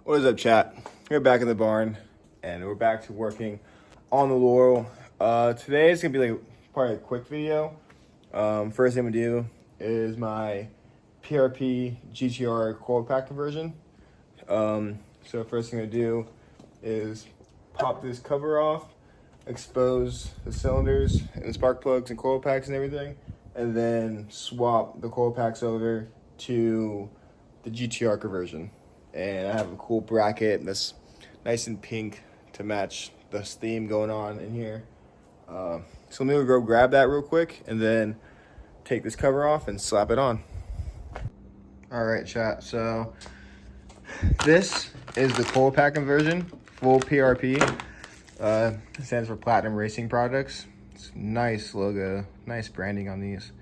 What is up, chat? We're back in the barn, and we're back to working on the Laurel. Today is gonna be like probably a quick video. First thing I'm gonna do is my PRP Gtr Coil pack conversion. So first thing I'm gonna do is pop this cover off, expose the cylinders and the spark plugs and coil packs and everything, and then swap the coil packs over to the Gtr conversion. And I have a cool bracket that's nice and pink to match this theme going on in here. So let me go grab that real quick and then take this cover off and slap it on. All right, chat. So this is the coil pack conversion, full PRP. It stands for Platinum Racing Products. It's a nice logo, nice branding on these.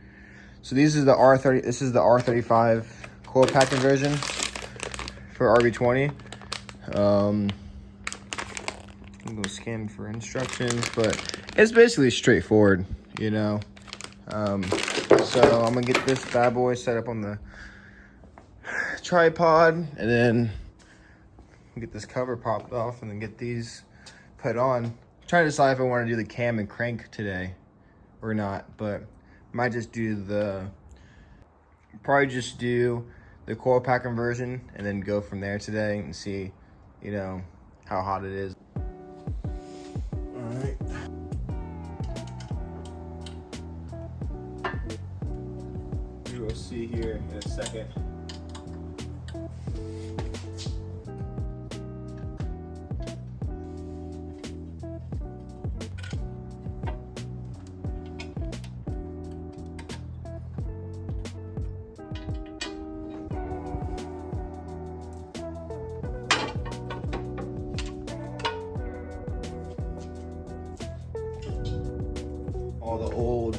So this is the R30. This is the R35 coil pack conversion for RB20. I'm gonna scan for instructions, but it's basically straightforward, you know. So I'm gonna get this bad boy set up on the tripod, and then get this cover popped off, and then get these put on. I'm trying to decide if I want to do the cam and crank today or not, but might just do probably just do the coil pack conversion and then go from there today and see, you know, how hot it is. All right. We will see here in a second. All the old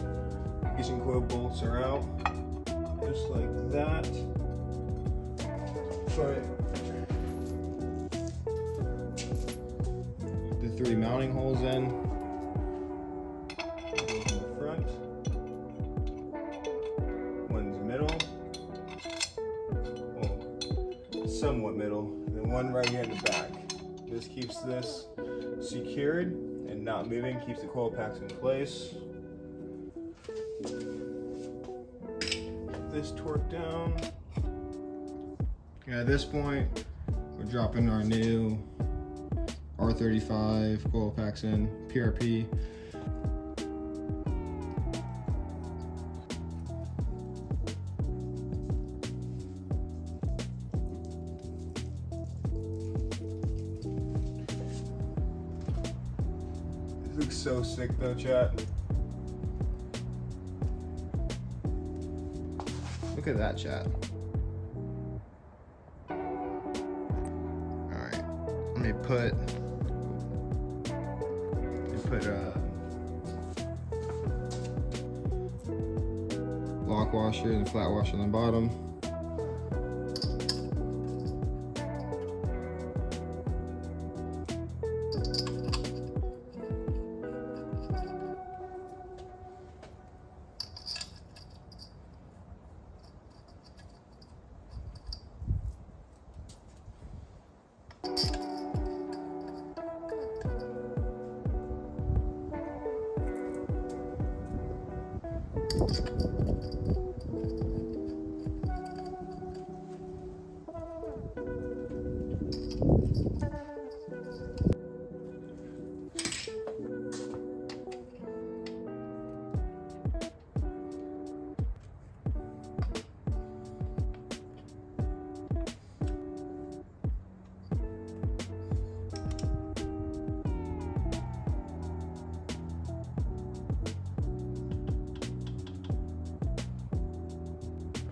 ignition coil bolts are out, just like that. Put the 3 mounting holes in. One in the front, one's middle, well, somewhat middle, and then one right here in the back. This keeps this secured and not moving, keeps the coil packs in place. This torque down. At this point, we're dropping our new R35 coil packs in, PRP. This looks so sick though, chat. Look at that, chat. All right, let me put lock washer and flat washer on the bottom.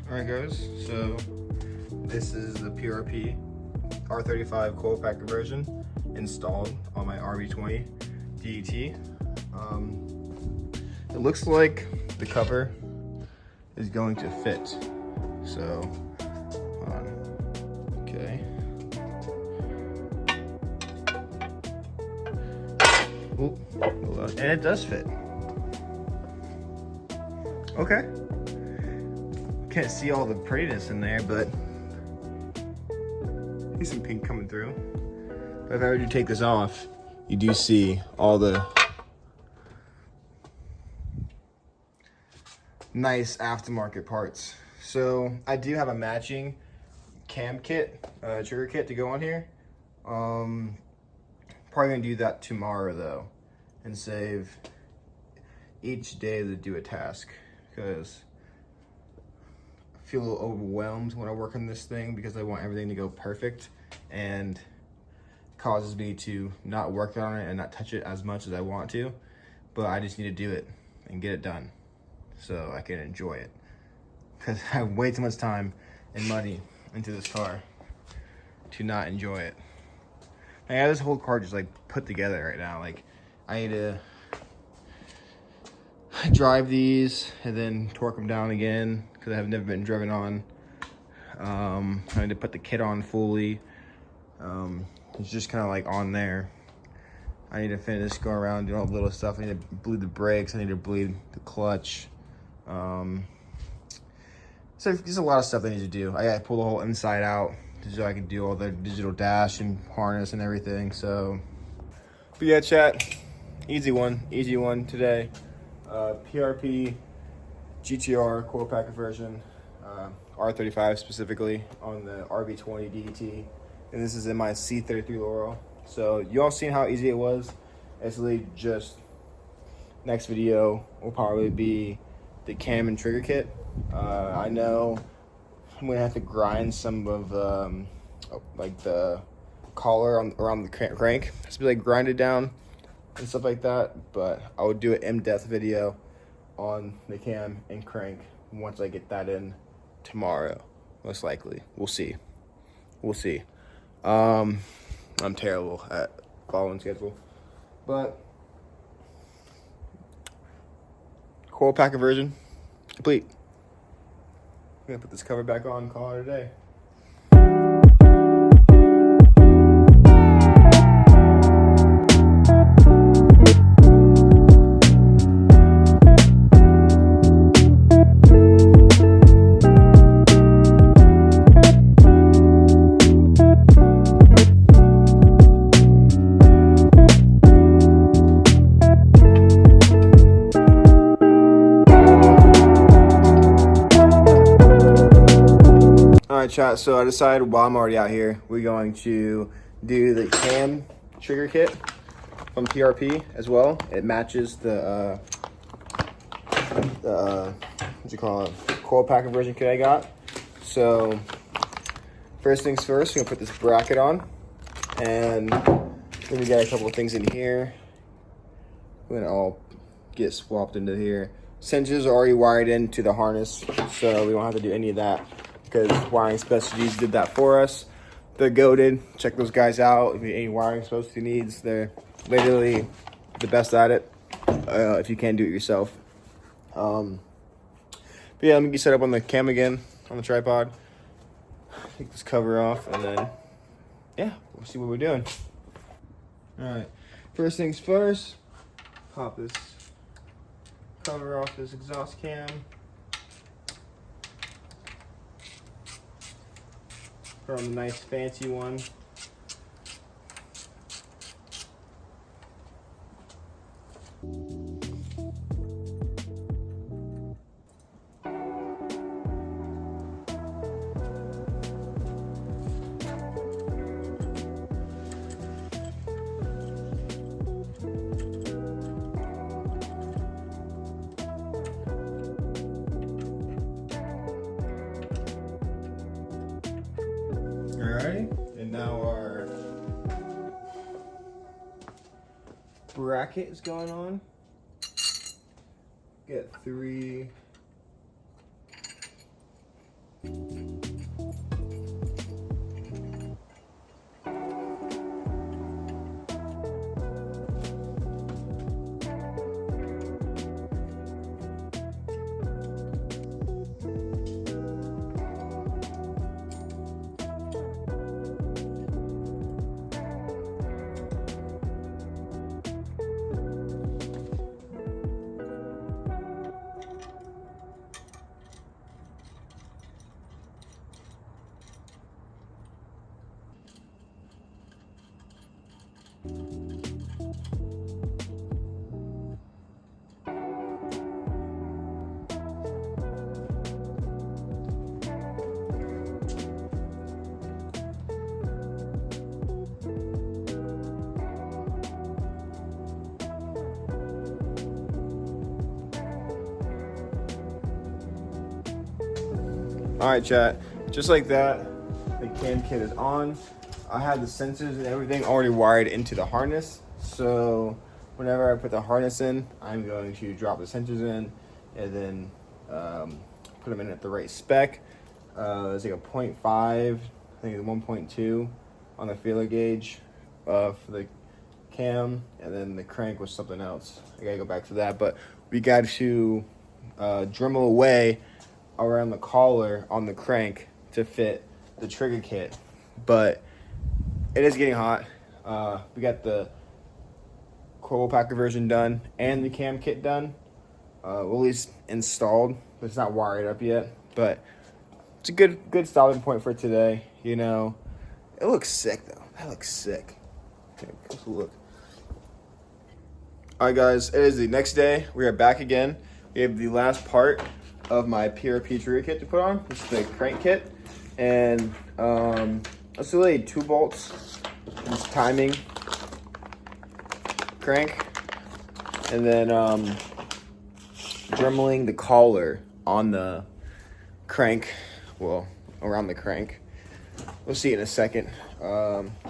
Alright guys, so this is the PRP R35 coil pack conversion installed on my RB20DET. It looks like the cover is going to fit. So, hold on. Okay. Ooh, and it does fit. Okay. Can't see all the prettiness in there, but See some pink coming through. But if I were to take this off, you do see all the nice aftermarket parts. So I do have a matching cam kit, trigger kit to go on here. Probably gonna do that tomorrow though, and save each day to do a task, because I feel a little overwhelmed when I work on this thing because I want everything to go perfect, and causes me to not work on it and not touch it as much as I want to. But I just need to do it and get it done so I can enjoy it, because I have way too much time and money into this car to not enjoy it. I have this whole car just like put together right now. Like, I need to drive these and then torque them down again because I have never been driven on. I need to put the kit on fully. It's just kind of like on there. I need to finish going around doing all the little stuff. I need to bleed the brakes. I need to bleed the clutch. So there's a lot of stuff I need to do. I gotta pull the whole inside out so I can do all the digital dash and harness and everything. So, but yeah, chat, easy one today. PRP Gtr Coil pack conversion, R35 specifically on the RB20DET, and this is in my C33 Laurel. So you all seen how easy it was. It's really just, next video will probably be the cam and trigger kit. I know I'm gonna have to grind some of like the collar around the crank. It has to be like grinded down and stuff like that. But I will do an in-depth video on the cam and crank once I get that in tomorrow, most likely. We'll see. I'm terrible at following schedule, but coil pack conversion complete. I'm gonna put this cover back on and call it a day. Alright chat, so I decided while I'm already out here, we're going to do the cam trigger kit from PRP as well. It matches the coil pack conversion kit I got. So first things first, we're gonna put this bracket on, and then we got a couple of things in here. We're gonna all get swapped into here. Sensors are already wired into the harness, so we don't have to do any of that, because Wiring Specialties did that for us. They're goated. Check those guys out. If you need any wiring specialty needs, they're literally the best at it, if you can't do it yourself. But yeah, let me get set up on the cam again, on the tripod. Take this cover off, and then, yeah, we'll see what we're doing. Alright, first things first, pop this cover off this exhaust cam. Put on the nice fancy one. Alright, and now our bracket is going on. Get 3 All right, chat. Just like that, the cam kit is on. I have the sensors and everything already wired into the harness. So whenever I put the harness in, I'm going to drop the sensors in and then put them in at the right spec. It's like a 0.5, I think it's 1.2 on the feeler gauge for the cam, and then the crank was something else. I gotta go back to that, but we got to Dremel away around the collar on the crank to fit the trigger kit, but it is getting hot. We got the coil packer version done and the cam kit done, well, at least installed, but it's not wired up yet. But it's a good stopping point for today. You know, it looks sick though. That looks sick. Okay, let's look. All right, guys, it is the next day. We are back again. We have the last part of my PRP trigger kit to put on. This is the crank kit, and it's really 2 bolts, this timing crank, and then dremeling the collar on the crank, well, around the crank. We'll see in a second.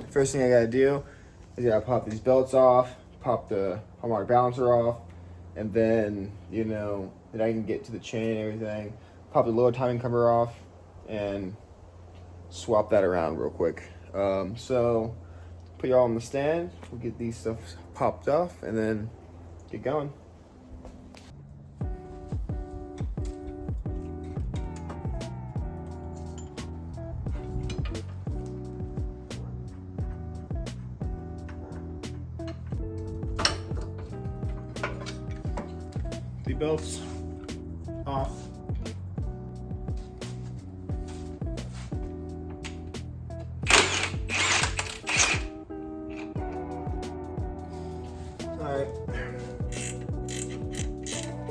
First thing I gotta do is I gotta pop these belts off, pop the harmonic balancer off, and then, you know, then I can get to the chain and everything, pop the lower timing cover off, and swap that around real quick. So put y'all on the stand, we'll get these stuff popped off, and then get going. The belts off. Alright.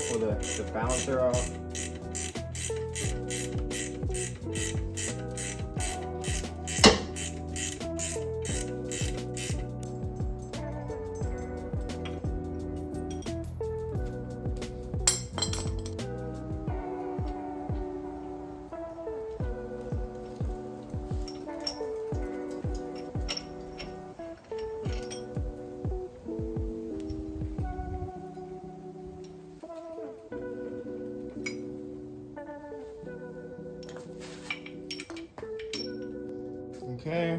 Pull the balancer off. Okay,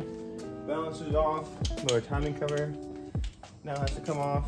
balancer's off. Lower timing cover now has to come off.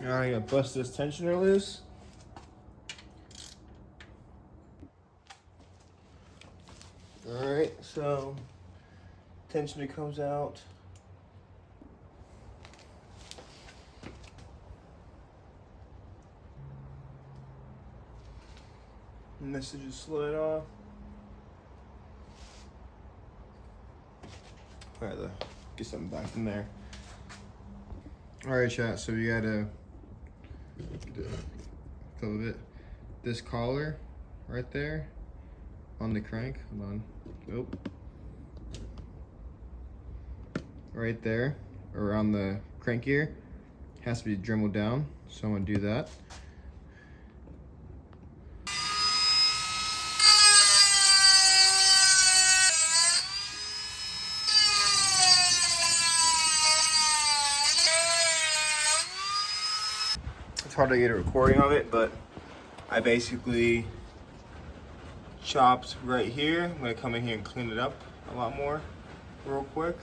Now I'm gonna bust this tensioner loose. Alright, so tensioner comes out. And this is just slid off. Alright, get something back in there. Alright, chat, so we gotta fill it. This collar right there on the crank, hold on, nope. Right there, around the crank gear, has to be dremeled down, so I'm gonna do that. It's hard to get a recording of it, but I basically chopped right here. I'm gonna come in here and clean it up a lot more real quick.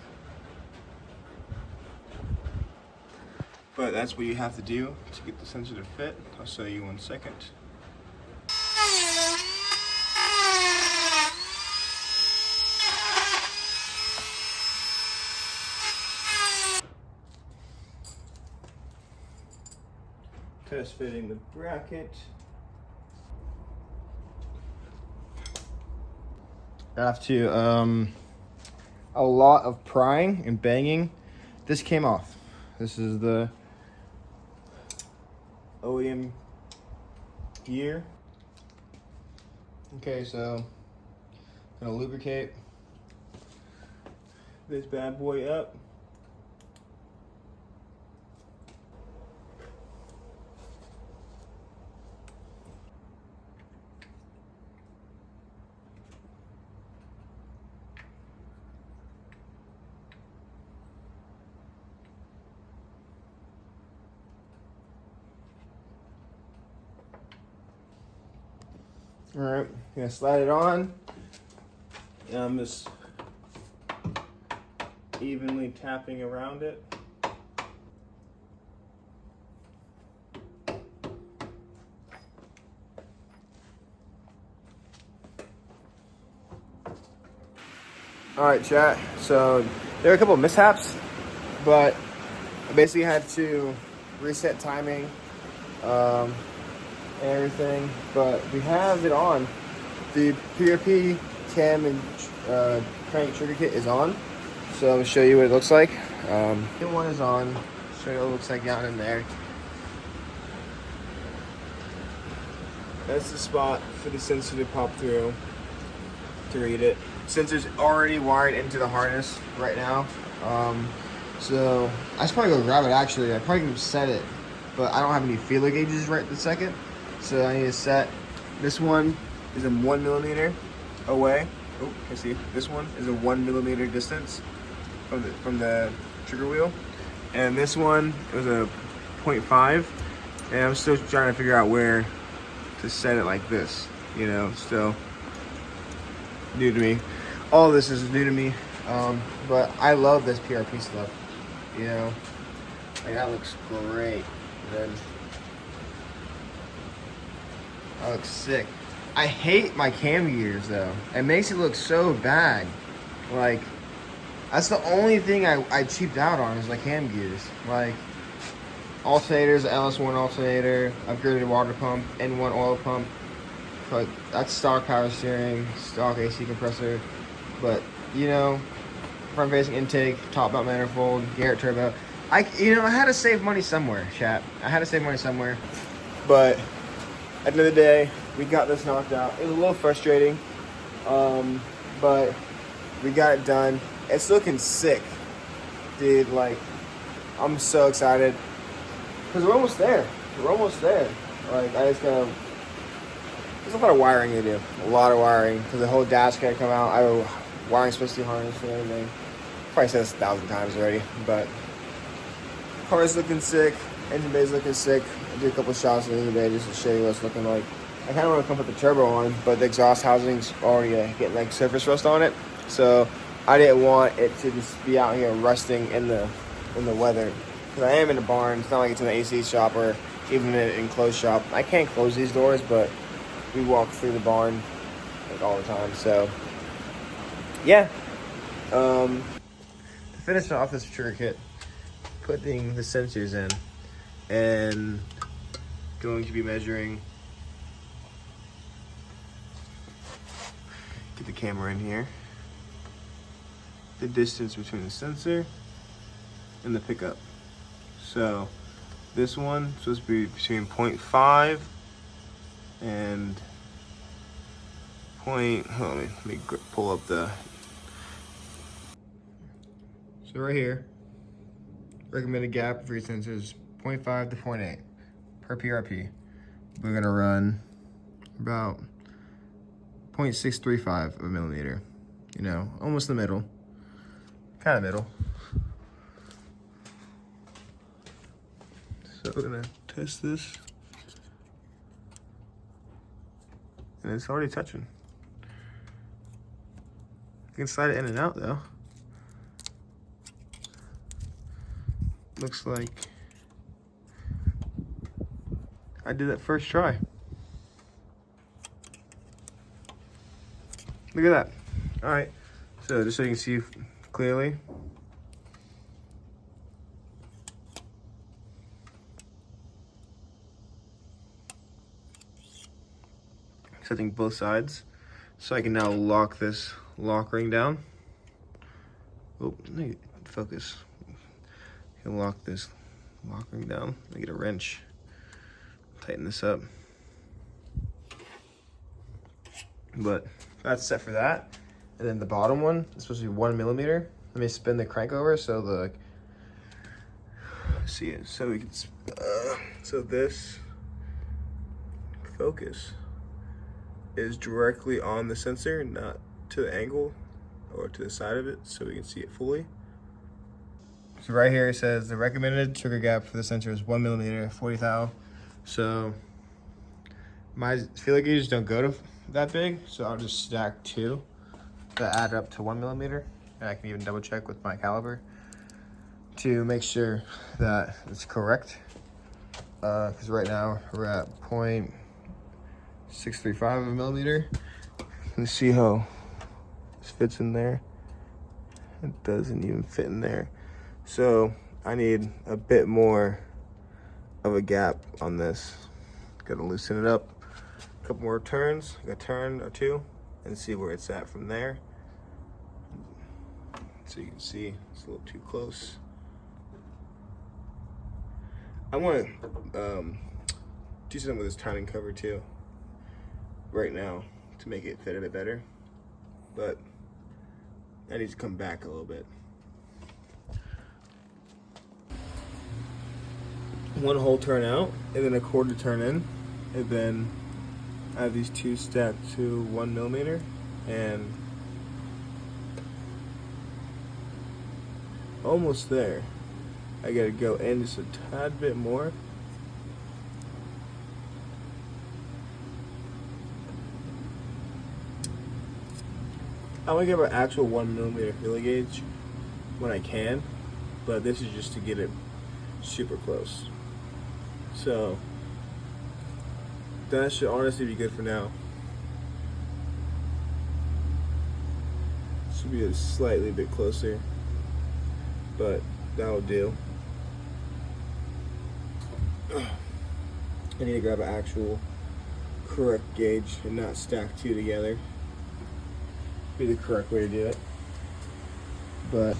but that's what you have to do to get the sensor to fit. I'll show you 1 second. Test fitting the bracket. After a lot of prying and banging, this came off. This is the OEM gear. Okay, so I'm gonna lubricate this bad boy up. All right, gonna slide it on. And I'm just evenly tapping around it. All right, chat. So there were a couple of mishaps, but I basically had to reset timing. And everything, but we have it on. The PRP cam and crank trigger kit is on, so I'll show you what it looks like. The one is on. Show you what it looks like down in there. That's the spot for the sensor to pop through to read it. Sensor's already wired into the harness right now, so I should probably go grab it. Actually, I probably can set it, but I don't have any feeler gauges right this second. So I need to set, this one is a 1 millimeter away. Oh, can see, this one is a 1 millimeter distance from the trigger wheel. And this one was a 0.5. And I'm still trying to figure out where to set it like this, you know, still new to me. All this is new to me, but I love this PRP stuff, you know, like that looks great. And then, that looks sick. I hate my cam gears though. It makes it look so bad. Like, that's the only thing I cheaped out on is like cam gears. Like, alternators, LS1 alternator, upgraded water pump, N1 oil pump. But that's stock power steering, stock AC compressor. But, you know, front facing intake, top mount manifold, Gtr turbo. I had to save money somewhere, chat. I had to save money somewhere. But at the end of the day, we got this knocked out. It was a little frustrating, but we got it done. It's looking sick, dude. Like, I'm so excited because we're almost there. We're almost there. Like, I just gotta. There's a lot of wiring to do. A lot of wiring because the whole dash can't come out. I have a wiring specialty harness and everything. Probably said this 1,000 times already, but car's looking sick. Engine bay's looking sick. I did a couple shots in the bay just to show you what it's looking like. I kind of want to come put the turbo on, but the exhaust housing's already getting like surface rust on it. So I didn't want it to just be out here rusting in the weather. Because I am in the barn. It's not like it's in the AC shop or even in an enclosed shop. I can't close these doors, but we walk through the barn like all the time. So yeah. To finish off this trigger kit, putting the sensors in and going to be measuring, get the camera in here, the distance between the sensor and the pickup. So this one is supposed to be between 0.5 and let me pull up the, so right here, recommended gap for your sensors 0.5 to 0.8 per PRP. We're gonna run about 0.635 of a millimeter. You know, almost the middle, kind of middle. So we're gonna test this, and it's already touching. You can slide it in and out though. Looks like I did that first try. Look at that. All right, so just so you can see clearly. Setting both sides. So I can now lock this lock ring down. Oh, focus. I can lock this lock ring down. I get a wrench. Tighten this up. But that's set for that. And then the bottom one is supposed to be 1 millimeter. Let me spin the crank over so the see it. So we can so this focus is directly on the sensor, not to the angle or to the side of it, so we can see it fully. So right here it says the recommended trigger gap for the sensor is 1 millimeter, 40 thou. So my feeler gauges don't go to that big, so I'll just stack 2 that add up to 1 millimeter. And I can even double check with my caliper to make sure that it's correct. Because right now we're at 0.635 of a millimeter. Let's see how this fits in there. It doesn't even fit in there. So I need a bit more of a gap on this. Gotta loosen it up. A couple more turns, like a turn or 2, and see where it's at from there. So you can see it's a little too close. I want to do something with this timing cover too right now to make it fit a bit better, but that needs to come back a little bit. One whole turn out and then a quarter turn in, and then I have these 2 stacked to 1 millimeter, and almost there. I gotta go in just a tad bit more. I want to get an actual 1 millimeter feeler gauge when I can, but this is just to get it super close. So that should honestly be good for now. Should be a slightly bit closer, but that'll do. I need to grab an actual correct gauge and not stack 2 together. Be the correct way to do it. But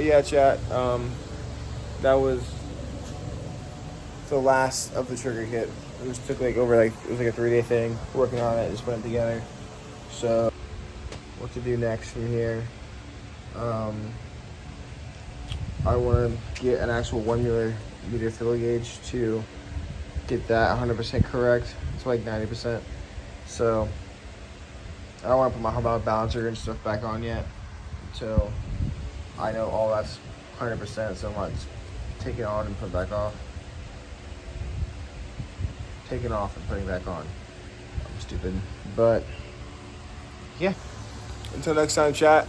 yeah, chat. That was the last of the trigger kit. It just took it was like a 3-day thing working on it, just putting it together. So what to do next from here? I want to get an actual 1 millimeter feeler gauge to get that 100% correct. It's like 90%. So I don't want to put my harmonic balancer and stuff back on yet until I know all that's 100%. So I'm not just taking it on and put it back off. Taking off and putting it back on. I'm stupid. But yeah. Until next time, chat.